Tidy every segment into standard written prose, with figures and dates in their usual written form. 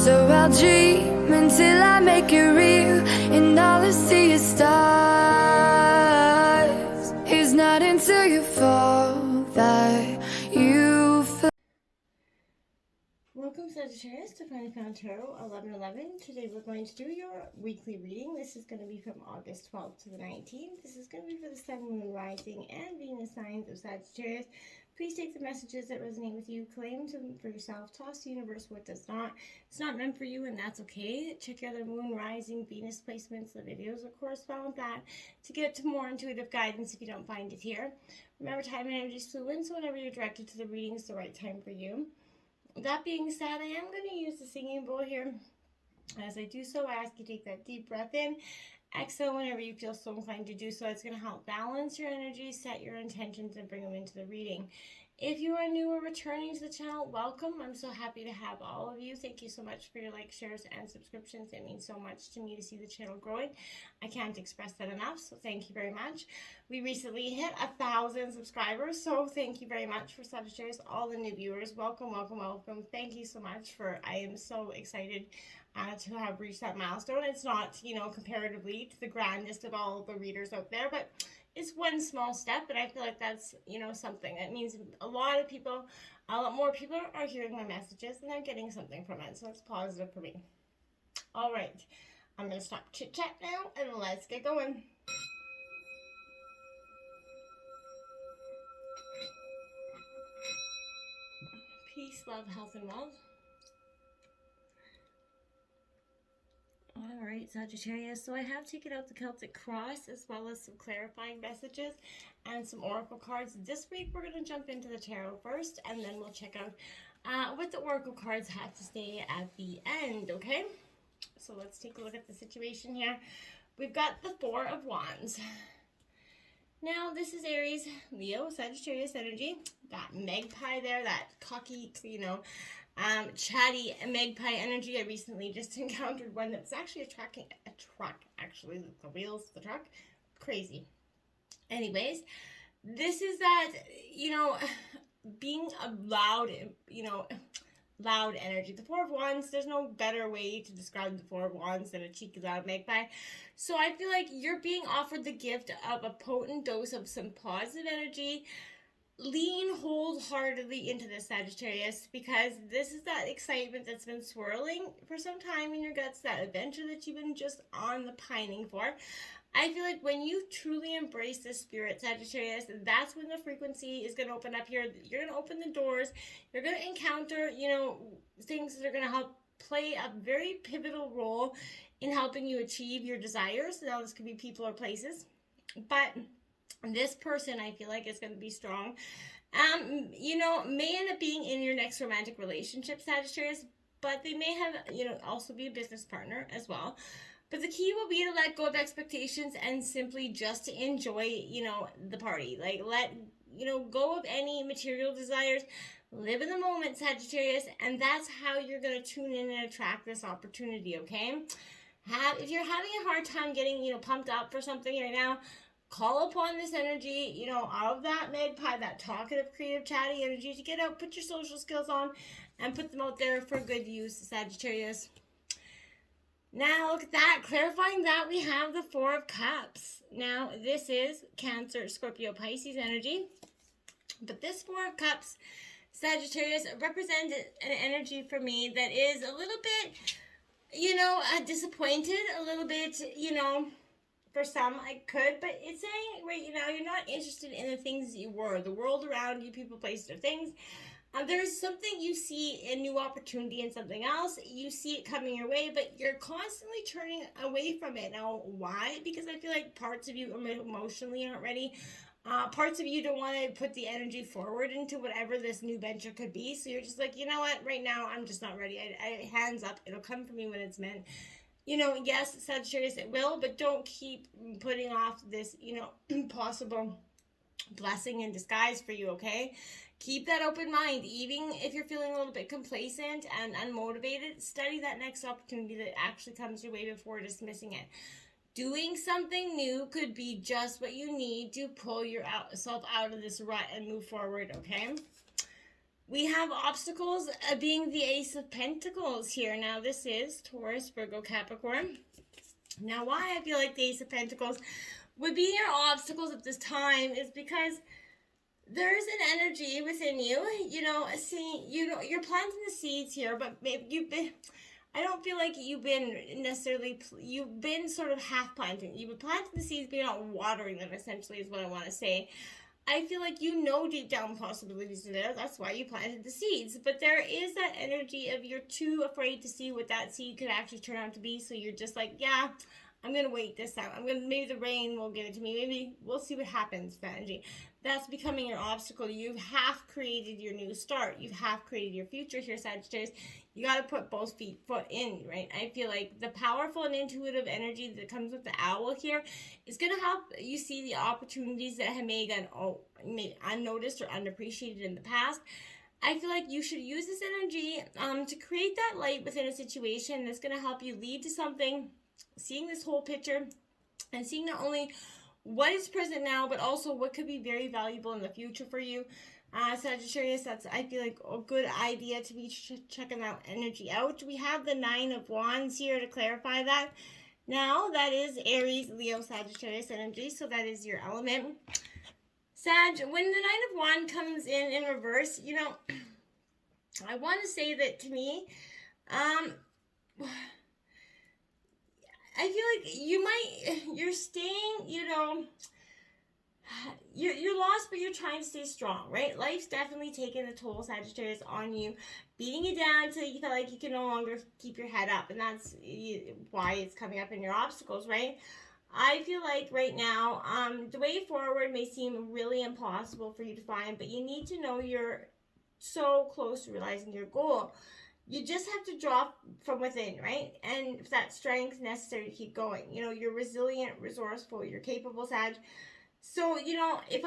So I'll dream until I make it real, and all I see is stars. It's not until you fall that you feel. Welcome, Sagittarius, to Finally Found Tarot 11/11. Today we're going to do your weekly reading. This is going to be from August 12th to the 19th. This is going to be for the Sun, Moon, Rising, and Venus signs of Sagittarius. Please take the messages that resonate with you, claim them for yourself, toss the universe what does not. It's not meant for you, and that's okay. Check your other Moon, Rising, Venus placements, the videos that correspond with that, to get to more intuitive guidance if you don't find it here. Remember, time and energy is fluid, so whenever you're directed to the reading, it's the right time for you. That being said, I am going to use the singing bowl here. As I do so, I ask you to take that deep breath in. Exhale whenever you feel so inclined to do so. It's going to help balance your energy, set your intentions, and bring them into the reading. If you are new or returning to the channel, welcome. I'm so happy to have all of you. Thank you so much for your likes, shares, and subscriptions. It means so much to me to see the channel growing. I can't express that enough, so thank you very much. We recently hit 1,000 subscribers, so thank you very much for Sagittarius, all the new viewers. Welcome, welcome, welcome. Thank you so much I am so excited to have reached that milestone. It's not, comparatively to the grandest of all the readers out there, but it's one small step, and I feel like that's, something. It means a lot more people are hearing my messages, and they're getting something from it, so it's positive for me. All right, I'm going to stop chit-chat now, and let's get going. Peace, love, health, and wealth. All right, Sagittarius, so I have taken out the Celtic Cross as well as some clarifying messages and some oracle cards. This week we're going to jump into the tarot first, and then we'll check out what the oracle cards have to say at the end, okay? So let's take a look at the situation here. We've got the Four of Wands. Now, this is Aries, Leo, Sagittarius energy. That magpie there, that cocky, chatty magpie energy. I recently just encountered one that's actually attracting a truck, actually, the wheels of the truck. Crazy. Anyways, this is that, being a loud, loud energy. The Four of Wands, there's no better way to describe the Four of Wands than a cheeky loud magpie. So I feel like you're being offered the gift of a potent dose of some positive energy. Lean wholeheartedly into this, Sagittarius, because this is that excitement that's been swirling for some time in your guts, that adventure that you've been just on the pining for. I feel like when you truly embrace this spirit, Sagittarius, that's when the frequency is going to open up here. You're going to open the doors. You're going to encounter, things that are going to help play a very pivotal role in helping you achieve your desires. Now, this could be people or places, but this person, I feel like, is going to be strong. May end up being in your next romantic relationship, Sagittarius, but they may have, also be a business partner as well. But the key will be to let go of expectations and simply just to enjoy, the party. Like, let, go of any material desires. Live in the moment, Sagittarius, and that's how you're going to tune in and attract this opportunity, okay? If you're having a hard time getting, pumped up for something right now, call upon this energy, of that magpie, that talkative, creative, chatty energy, to get out, put your social skills on, and put them out there for good use, Sagittarius. Now, look at that. Clarifying that, we have the Four of Cups. Now, this is Cancer, Scorpio, Pisces energy. But this Four of Cups, Sagittarius, represents an energy for me that is a little bit, disappointed, a little bit, for some, I could, but it's saying right now you're not interested in the things you were, the world around you, people, places, or things. There's something you see, a new opportunity in something else. You see it coming your way, but you're constantly turning away from it. Now, why? Because I feel like parts of you emotionally aren't ready. Parts of you don't want to put the energy forward into whatever this new venture could be. So you're just like, you know what? Right now, I'm just not ready. I hands up. It'll come for me when it's meant. Yes, Sagittarius, it will, but don't keep putting off this, possible blessing in disguise for you, okay? Keep that open mind. Even if you're feeling a little bit complacent and unmotivated, study that next opportunity that actually comes your way before dismissing it. Doing something new could be just what you need to pull yourself out of this rut and move forward, okay? We have obstacles being the Ace of Pentacles here. Now, this is Taurus, Virgo, Capricorn. Now, why I feel like the Ace of Pentacles would be your obstacles at this time is because there's an energy within you, you're planting the seeds here, but maybe I don't feel like you've been sort of half planting. You've been planting the seeds, but you're not watering them, essentially, is what I want to say. I feel like deep down possibilities are there. That's why you planted the seeds. But there is that energy of you're too afraid to see what that seed could actually turn out to be. So you're just like, yeah, I'm going to wait this out. Maybe the rain will give it to me. Maybe we'll see what happens with that energy. That's becoming your obstacle. You've half created your new start. You've half created your future here, Sagittarius. You got to put both foot in, right? I feel like the powerful and intuitive energy that comes with the owl here is going to help you see the opportunities that have made unnoticed or unappreciated in the past. I feel like you should use this energy to create that light within a situation that's going to help you lead to something, seeing this whole picture and seeing not only what is present now, but also what could be very valuable in the future for you. Sagittarius, that's, I feel like, a good idea to be checking that energy out. We have the Nine of Wands here to clarify that. Now, that is Aries, Leo, Sagittarius energy, so that is your element. Sag, when the Nine of Wands comes in reverse, I want to say that to me, I feel like you're staying, you're lost, but you're trying to stay strong, right? Life's definitely taking a toll, Sagittarius, on you, beating you down until you feel like you can no longer keep your head up, and that's why it's coming up in your obstacles, right? I feel like right now, the way forward may seem really impossible for you to find, but you need to know you're so close to realizing your goal. You just have to draw from within, right? And that strength necessary to keep going. You're resilient, resourceful, you're capable, Sag. So, if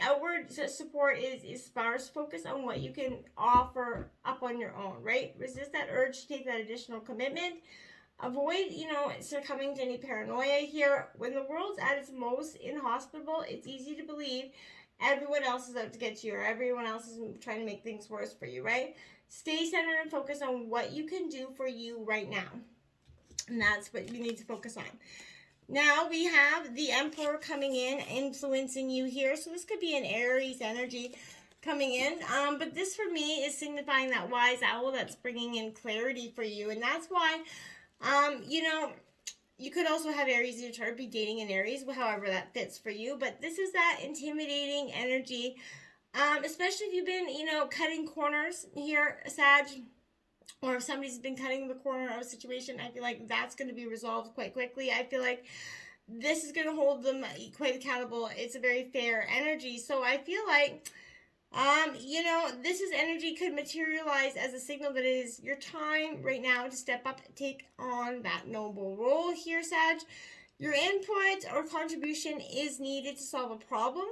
outward support is sparse, focus on what you can offer up on your own, right? Resist that urge to take that additional commitment. Avoid, succumbing to any paranoia here. When the world's at its most inhospitable, it's easy to believe everyone else is out to get you or everyone else is trying to make things worse for you, right? Stay centered and focus on what you can do for you right now. And that's what you need to focus on. Now we have the Emperor coming in, influencing you here. So this could be an Aries energy coming in. But this for me is signifying that wise owl that's bringing in clarity for you. And that's why, you could also have Aries in your chart, be dating an Aries, however that fits for you. But this is that intimidating energy, especially if you've been, cutting corners here, Sag. Or if somebody's been cutting the corner of a situation, I feel like that's going to be resolved quite quickly. I feel like this is going to hold them quite accountable. It's a very fair energy. So I feel like, this energy could materialize as a signal that it is your time right now to step up and take on that noble role here, Sag. Your input or contribution is needed to solve a problem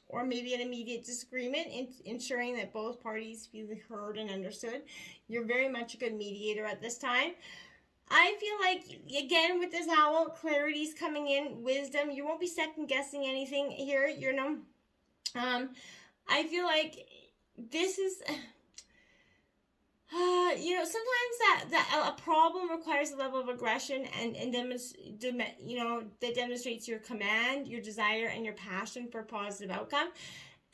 or maybe an immediate disagreement, ensuring that both parties feel heard and understood. You're very much a good mediator at this time. I feel like, again, with this owl, clarity's coming in, wisdom. You won't be second guessing anything here, I feel like this is... sometimes that a problem requires a level of aggression and that demonstrates your command, your desire, and your passion for a positive outcome.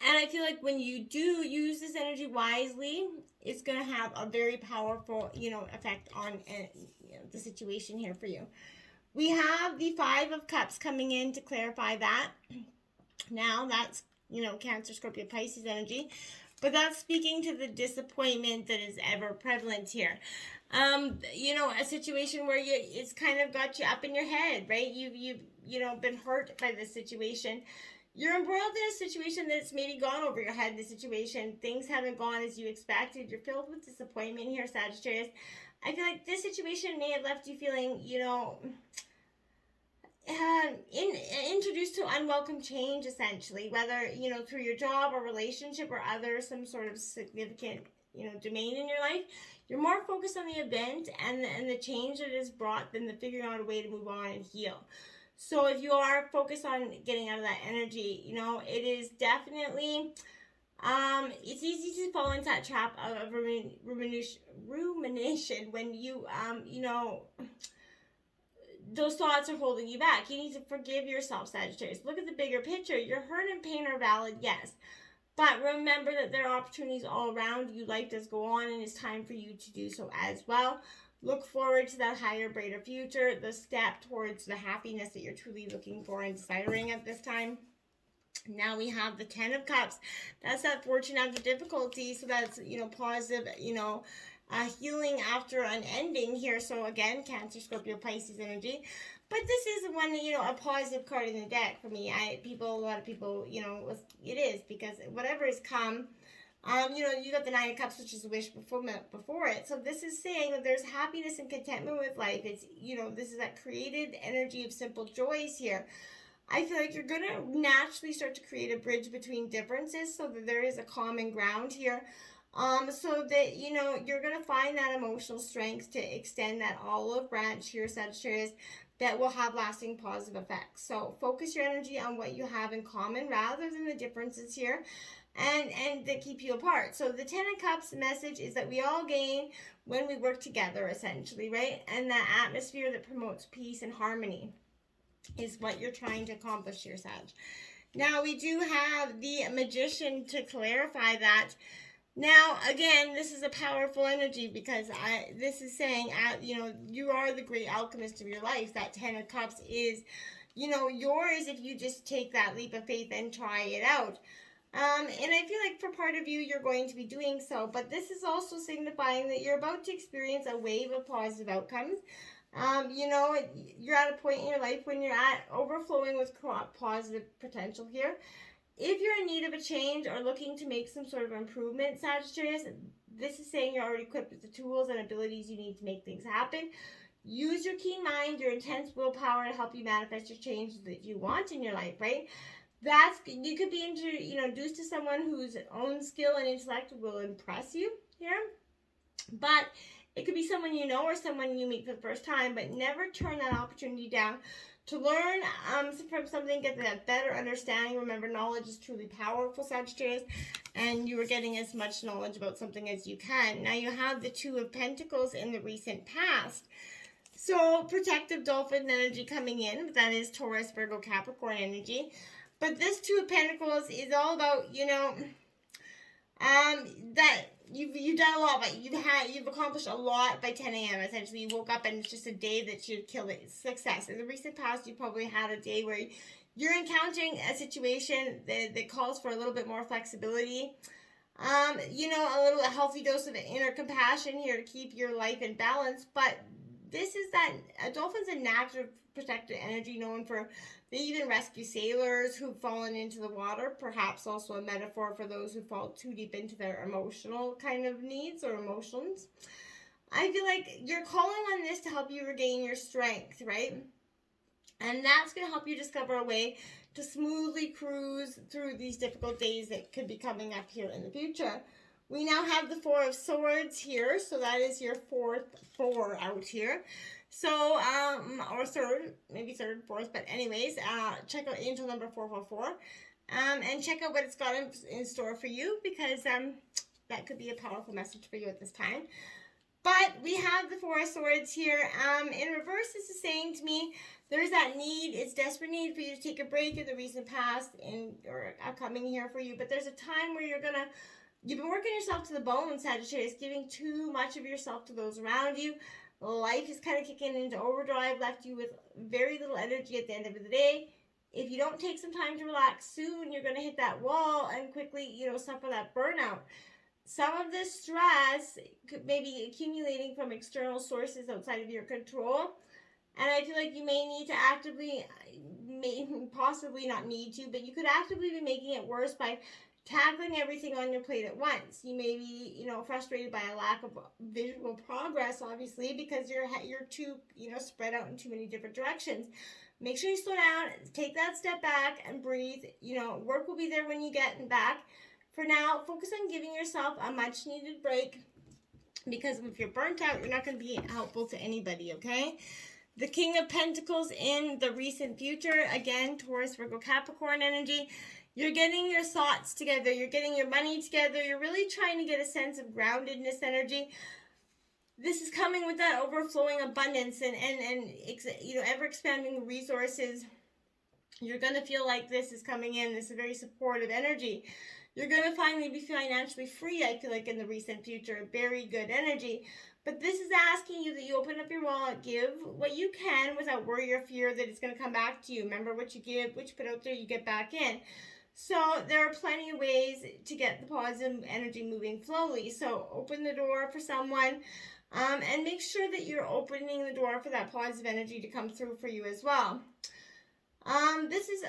And I feel like when you do use this energy wisely, it's going to have a very powerful, effect on the situation here for you. We have the Five of Cups coming in to clarify that. Now that's, Cancer, Scorpio, Pisces energy. But that's speaking to the disappointment that is ever prevalent here. A situation where it's kind of got you up in your head, right? You've been hurt by this situation. You're embroiled in a situation that's maybe gone over your head in this situation. Things haven't gone as you expected. You're filled with disappointment here, Sagittarius. I feel like this situation may have left you feeling, introduced to unwelcome change, essentially, whether through your job or relationship or some sort of significant domain in your life. You're more focused on the event and the change that it has brought than the figuring out a way to move on and heal. So if you are focused on getting out of that energy, it is definitely It's easy to fall into that trap of rumination when you, those thoughts are holding you back. You need to forgive yourself, Sagittarius. Look at the bigger picture. Your hurt and pain are valid, yes. But remember that there are opportunities all around you. Life does go on, and it's time for you to do so as well. Look forward to that higher, brighter future, the step towards the happiness that you're truly looking for and desiring at this time. Now we have the 10 of Cups. That's that fortune after difficulty. So that's, positive, healing after an ending here. So again, Cancer, Scorpio, Pisces energy. But this is one, a positive card in the deck for me. A lot of people, it is, because whatever has come, you got the 9 of Cups, which is a wish fulfillment before it. So this is saying that there's happiness and contentment with life. It's, this is that created energy of simple joys here. I feel like you're going to naturally start to create a bridge between differences so that there is a common ground here. So that, you're going to find that emotional strength to extend that olive branch here, Sagittarius, that will have lasting positive effects. So focus your energy on what you have in common rather than the differences here and that keep you apart. So the 10 of Cups message is that we all gain when we work together, essentially, right? And that atmosphere that promotes peace and harmony is what you're trying to accomplish here, Sag. Now, we do have the Magician to clarify that. Now, again, this is a powerful energy because this is saying, you are the great alchemist of your life. That 10 of Cups is, yours if you just take that leap of faith and try it out. And I feel like for part of you, you're going to be doing so. But this is also signifying that you're about to experience a wave of positive outcomes. You're at a point in your life when you're overflowing with positive potential here. If you're in need of a change or looking to make some sort of improvement, Sagittarius, this is saying you're already equipped with the tools and abilities you need to make things happen. Use your keen mind, your intense willpower to help you manifest your change that you want in your life, right? You could be introduced to someone whose own skill and intellect will impress you here. But it could be someone you know or someone you meet for the first time, but never turn that opportunity down to learn from something, get that better understanding. Remember, knowledge is truly powerful, Sagittarius, and you are getting as much knowledge about something as you can. Now you have the 2 of Pentacles in the recent past. So protective dolphin energy coming in. That is Taurus, Virgo, Capricorn energy. But this 2 of Pentacles is all about, that you've done a lot, but you've accomplished a lot by 10 a.m. Essentially, you woke up and it's just a day that you've killed it. Success. In the recent past, you probably had a day where you're encountering a situation that calls for a little bit more flexibility. A little healthy dose of inner compassion here to keep your life in balance. But this is that a dolphin's a natural protective energy known for. They even rescue sailors who've fallen into the water, perhaps also a metaphor for those who fall too deep into their emotional kind of needs or emotions. I feel like you're calling on this to help you regain your strength, right? And that's going to help you discover a way to smoothly cruise through these difficult days that could be coming up here in the future. We now have the 4 of Swords here, so that is your 4th 4 out here. So, or third, maybe third, fourth, but anyways, check out angel number 444, and check out what it's got in store for you, because that could be a powerful message for you at this time. But we have the 4 of Swords here. In reverse, this is saying to me, there's that need, it's desperate need for you to take a break in the recent past or upcoming here for you, but there's a time where you've been working yourself to the bone, Sagittarius, giving too much of yourself to those around you. Life is kind of kicking into overdrive, left you with very little energy at the end of the day. If you don't take some time to relax soon, you're going to hit that wall and quickly, suffer that burnout. Some of this stress may be accumulating from external sources outside of your control. And I feel like you may need to possibly not need to, but you could actively be making it worse by tackling everything on your plate at once. You may be, frustrated by a lack of visual progress, obviously, because you're too, spread out in too many different directions. Make sure you slow down, take that step back and breathe. Work will be there when you get back. For now, focus on giving yourself a much needed break, because if you're burnt out, you're not going to be helpful to anybody, okay? The King of Pentacles in the recent future, again, Taurus, Virgo, Capricorn energy. You're getting your thoughts together. You're getting your money together. You're really trying to get a sense of groundedness energy. This is coming with that overflowing abundance and ever expanding resources. You're going to feel like this is coming in. This is very supportive energy. You're going to finally be financially free, I feel like, in the recent future. Very good energy. But this is asking you that you open up your wallet, give what you can without worry or fear that it's going to come back to you. Remember, what you give, what you put out there, you get back in. So there are plenty of ways to get the positive energy moving slowly. So open the door for someone, and make sure that you're opening the door for that positive energy to come through for you as well. This is,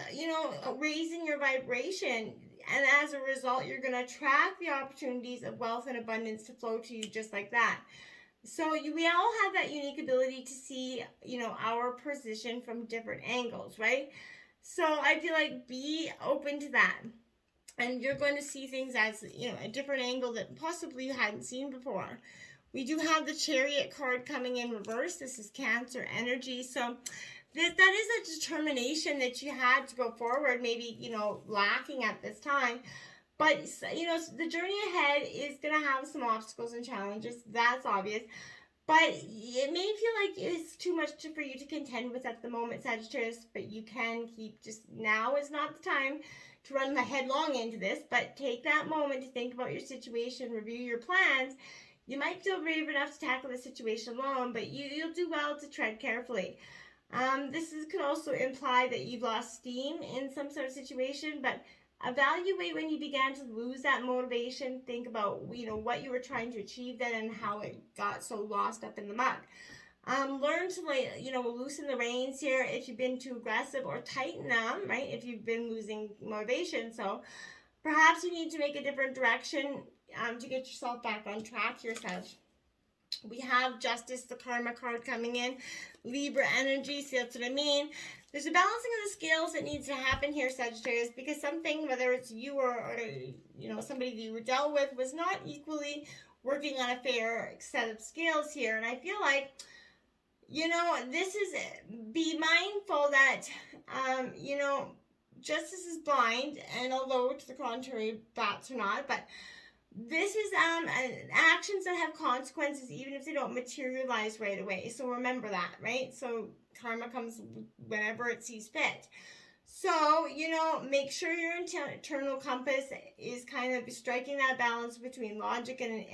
raising your vibration. And as a result, you're going to attract the opportunities of wealth and abundance to flow to you just like that. So we all have that unique ability to see, our position from different angles, right? So I feel like be open to that. And you're going to see things as, a different angle that possibly you hadn't seen before. We do have the Chariot card coming in reverse. This is Cancer energy. So that is a determination that you had to go forward, maybe, lacking at this time. But, the journey ahead is going to have some obstacles and challenges. That's obvious. But it may feel like it's too much for you to contend with at the moment, Sagittarius. But you can now is not the time to run headlong into this. But take that moment to think about your situation, review your plans. You might feel brave enough to tackle the situation alone, but you'll do well to tread carefully. This could also imply that you've lost steam in some sort of situation, but evaluate when you began to lose that motivation. Think about, what you were trying to achieve then and how it got so lost up in the muck. Learn to, loosen the reins here if you've been too aggressive, or tighten them, right, if you've been losing motivation. So perhaps you need to make a different direction to get yourself back on track here, Sag. We have Justice, the Karma card coming in. Libra energy, see, that's what I mean. There's a balancing of the scales that needs to happen here, Sagittarius, because something, whether it's you or somebody that you were dealt with, was not equally working on a fair set of scales here. And I feel like, this is, be mindful that, justice is blind, and although to the contrary, bats are not, but this is actions that have consequences even if they don't materialize right away. So remember that, right? So karma comes whenever it sees fit. So, make sure your internal compass is kind of striking that balance between logic and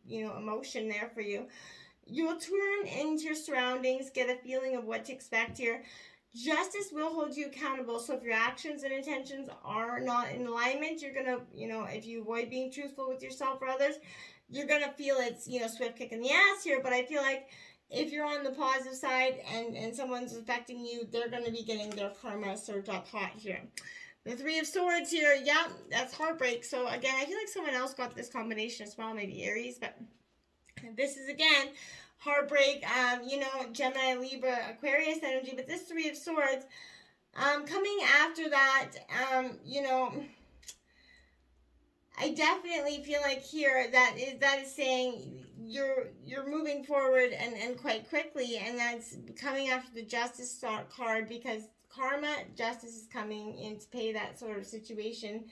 emotion there for you. You'll turn into your surroundings, get a feeling of what to expect here. Justice will hold you accountable. So if your actions and intentions are not in alignment, you're going to, if you avoid being truthful with yourself or others, you're going to feel it's, swift kick in the ass here. But I feel like if you're on the positive side and someone's affecting you, they're going to be getting their karma served up hot here. The Three of Swords here, yeah, that's heartbreak. So again, I feel like someone else got this combination as well, maybe Aries, but this is, again, heartbreak, Gemini, Libra, Aquarius energy. But this Three of Swords, coming after that, I definitely feel like here that is saying you're moving forward and quite quickly, and that's coming after the Justice card, because karma, justice is coming in to pay that sort of situation.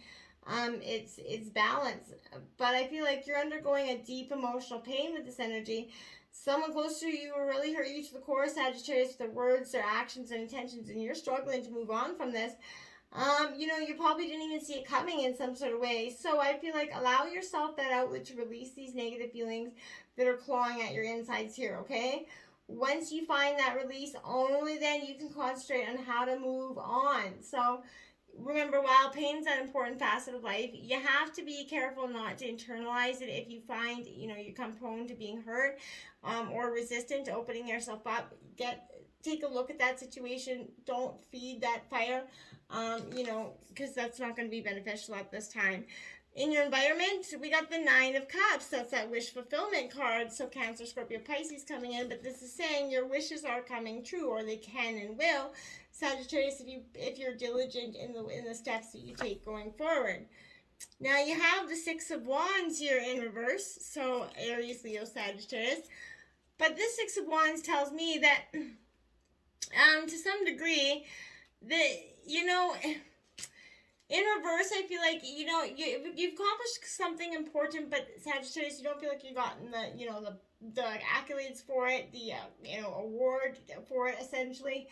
It's balance, but I feel like you're undergoing a deep emotional pain with this energy. Someone close to you will really hurt you to the core, Sagittarius, with their words, their actions, and intentions, and you're struggling to move on from this. You probably didn't even see it coming in some sort of way. So I feel like allow yourself that outlet to release these negative feelings that are clawing at your insides here, okay? Once you find that release, only then you can concentrate on how to move on. So remember, while pain is an important facet of life, you have to be careful not to internalize it. If you find, you come prone to being hurt or resistant to opening yourself up, take a look at that situation. Don't feed that fire, because that's not going to be beneficial at this time. In your environment, we got the Nine of Cups. That's that wish fulfillment card. So Cancer, Scorpio, Pisces coming in, but this is saying your wishes are coming true, or they can and will. Sagittarius, if you're diligent in the steps that you take going forward. Now you have the Six of Wands here in reverse. So Aries, Leo, Sagittarius. But this Six of Wands tells me that, to some degree, that In reverse, I feel like, you've accomplished something important, but Sagittarius, you don't feel like you've gotten the accolades for it, the award for it, essentially.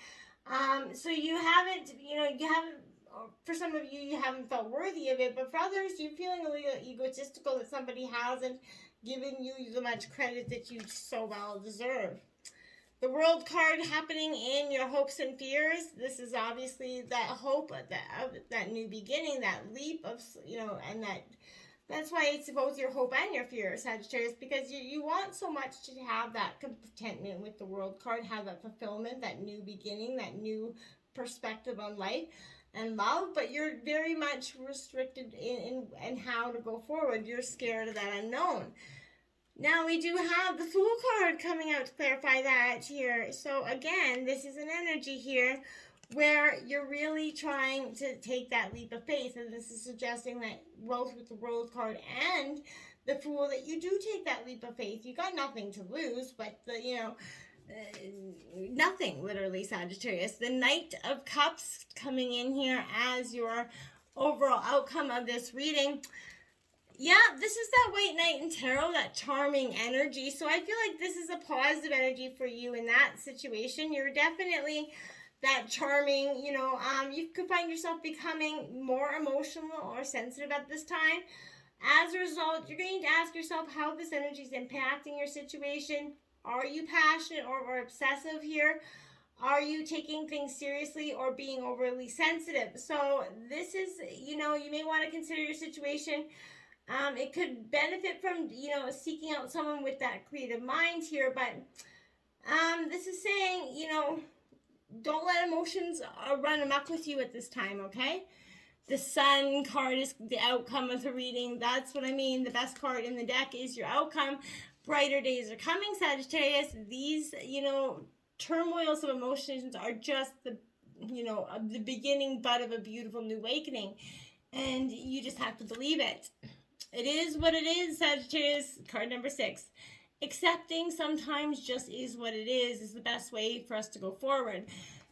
So you haven't, for some of you, you haven't felt worthy of it, but for others, you're feeling a little egotistical that somebody hasn't given you the much credit that you so well deserve. The World card happening in your hopes and fears. This is obviously that hope, that new beginning, that leap of, and that's why it's both your hope and your fear, Sagittarius, because you want so much to have that contentment with the World card, have that fulfillment, that new beginning, that new perspective on life and love, but you're very much restricted in how to go forward. You're scared of that unknown. Now we do have the Fool card coming out to clarify that here. So again, this is an energy here where you're really trying to take that leap of faith. And this is suggesting that both with the World card and the Fool, that you do take that leap of faith. You got nothing to lose, but nothing, literally, Sagittarius. The Knight of Cups coming in here as your overall outcome of this reading. Yeah, this is that White Knight in Tarot, that charming energy. So I feel like this is a positive energy for you in that situation. You're definitely that charming, you could find yourself becoming more emotional or sensitive at this time. As a result, you're going to ask yourself how this energy is impacting your situation. Are you passionate or obsessive here? Are you taking things seriously or being overly sensitive? So this is, you may want to consider your situation. It could benefit from, seeking out someone with that creative mind here, but this is saying, don't let emotions run amok with you at this time, okay? The Sun card is the outcome of the reading. That's what I mean. The best card in the deck is your outcome. Brighter days are coming, Sagittarius. These, turmoils of emotions are just the beginning bud of a beautiful new awakening. And you just have to believe it. It is what it is, Sagittarius. Card number 6. Accepting sometimes just is what it is the best way for us to go forward.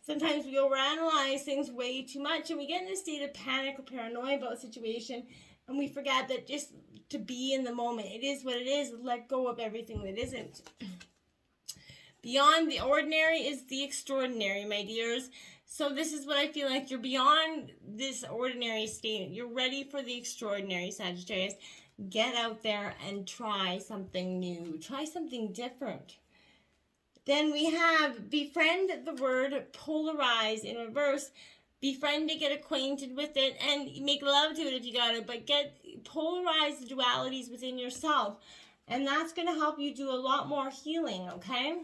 Sometimes we overanalyze things way too much and we get in a state of panic or paranoia about a situation and we forget that just to be in the moment. It is what it is. Let go of everything that isn't. Beyond the ordinary is the extraordinary, my dears. So this is what I feel like. You're beyond this ordinary state. You're ready for the extraordinary, Sagittarius. Get out there and try something new. Try something different. Then we have befriend, the word polarize in reverse. Befriend it, get acquainted with it, and make love to it if you got it. But polarize the dualities within yourself. And that's going to help you do a lot more healing, okay?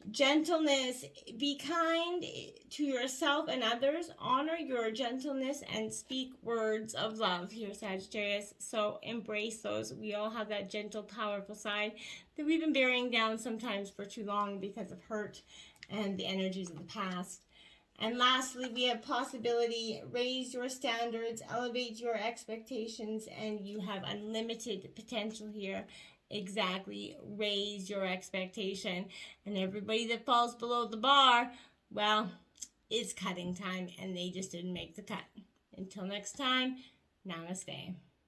Gentleness, be kind to yourself and others. Honor your gentleness and speak words of love here, Sagittarius. So embrace those. We all have that gentle, powerful side that we've been burying down sometimes for too long because of hurt and the energies of the past. And lastly, we have possibility. Raise your standards, elevate your expectations, and you have unlimited potential here. Exactly. Raise your expectation. And everybody that falls below the bar, well, it's cutting time and they just didn't make the cut. Until next time, namaste.